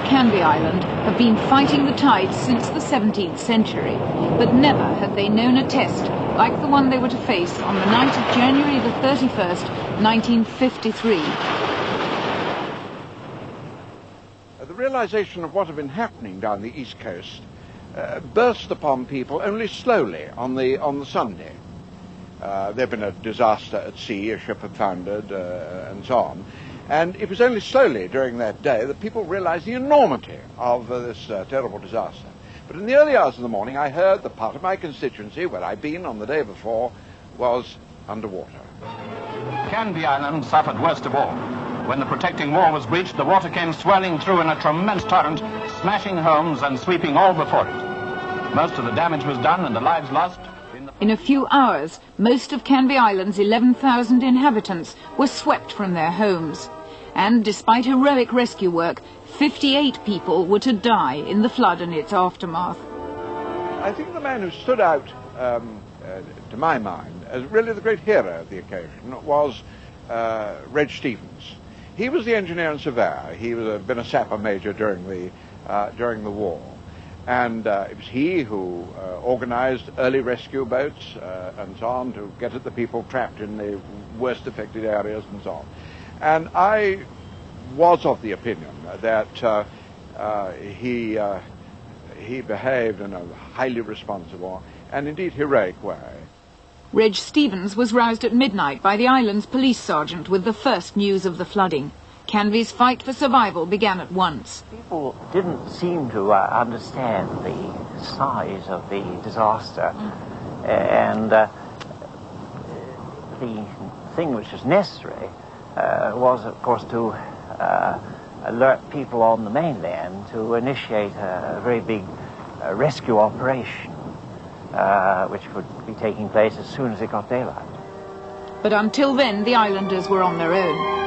Canvey Island have been fighting the tides since the 17th century, but never had they known a test like the one they were to face on the night of January the 31st, 1953. The realization of what had been happening down the east coast burst upon people only slowly on the Sunday. There had been a disaster at sea, a ship had foundered, and so on. And it was only slowly during that day that people realized the enormity of this terrible disaster. But in the early hours of the morning, I heard that part of my constituency, where I'd been on the day before, was underwater. Canvey Island suffered worst of all. When the protecting wall was breached, the water came swirling through in a tremendous torrent, smashing homes and sweeping all before it. Most of the damage was done and the lives lost. In a few hours, most of Canvey Island's 11,000 inhabitants were swept from their homes. And despite heroic rescue work, 58 people were to die in the flood and its aftermath. I think the man who stood out, to my mind, as really the great hero of the occasion was Reg Stevens. He was the engineer and surveyor. He was been a sapper major during the war. And it was he who organized early rescue boats and so on to get at the people trapped in the worst affected areas and so on. And I was of the opinion that he behaved in a highly responsible and indeed heroic way. Reg Stevens was roused at midnight by the island's police sergeant with the first news of the flooding. Canvey's fight for survival began at once. People didn't seem to understand the size of the disaster, and the thing which was necessary was, of course, to alert people on the mainland to initiate a very big rescue operation, which would be taking place as soon as it got daylight. But until then, the islanders were on their own.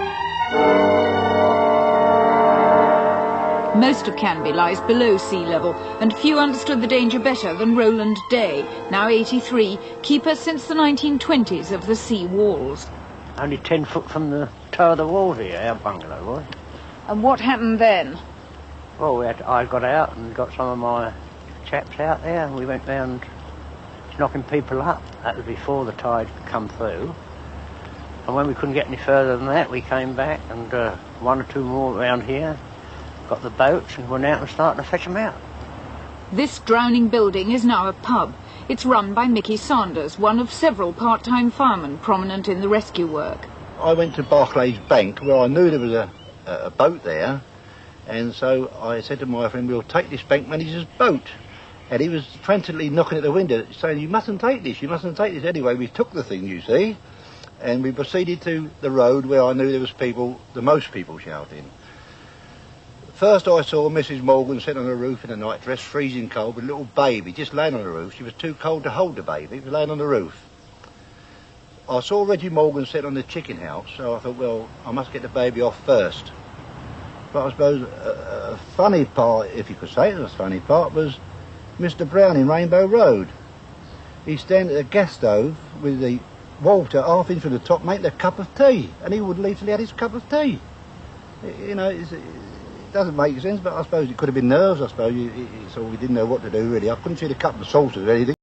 Most of Canvey lies below sea level, and few understood the danger better than Roland Day, now 83, keeper since the 1920s of the sea walls. Only 10 foot from the toe of the wall here, our bungalow was. And what happened then? Well, I got out and got some of my chaps out there, and we went round knocking people up. That was before the tide come through. And when we couldn't get any further than that, we came back, and one or two more around here, got the boats and went out and started to fetch them out. This drowning building is now a pub. It's run by Mickey Sanders, one of several part-time firemen prominent in the rescue work. I went to Barclays Bank where I knew there was a boat there, and so I said to my friend, we'll take this bank manager's boat. And he was frantically knocking at the window saying, you mustn't take this, you mustn't take this. Anyway, we took the thing, you see, and we proceeded to the road where I knew there was people, the most people shouting. First I saw Mrs. Morgan sitting on the roof in a night dress, freezing cold, with a little baby just laying on the roof. She was too cold to hold the baby, it was laying on the roof. I saw Reggie Morgan sitting on the chicken house, so I thought, well, I must get the baby off first. But I suppose a funny part, if you could say it was a funny part, was Mr. Brown in Rainbow Road. He's standing at a gas stove with the water half inch from the top making a cup of tea, and he wouldn't leave till he had his cup of tea. You know, it doesn't make sense, but I suppose it could have been nerves, I suppose. So we didn't know what to do, really. I couldn't see the cup of saucers or anything.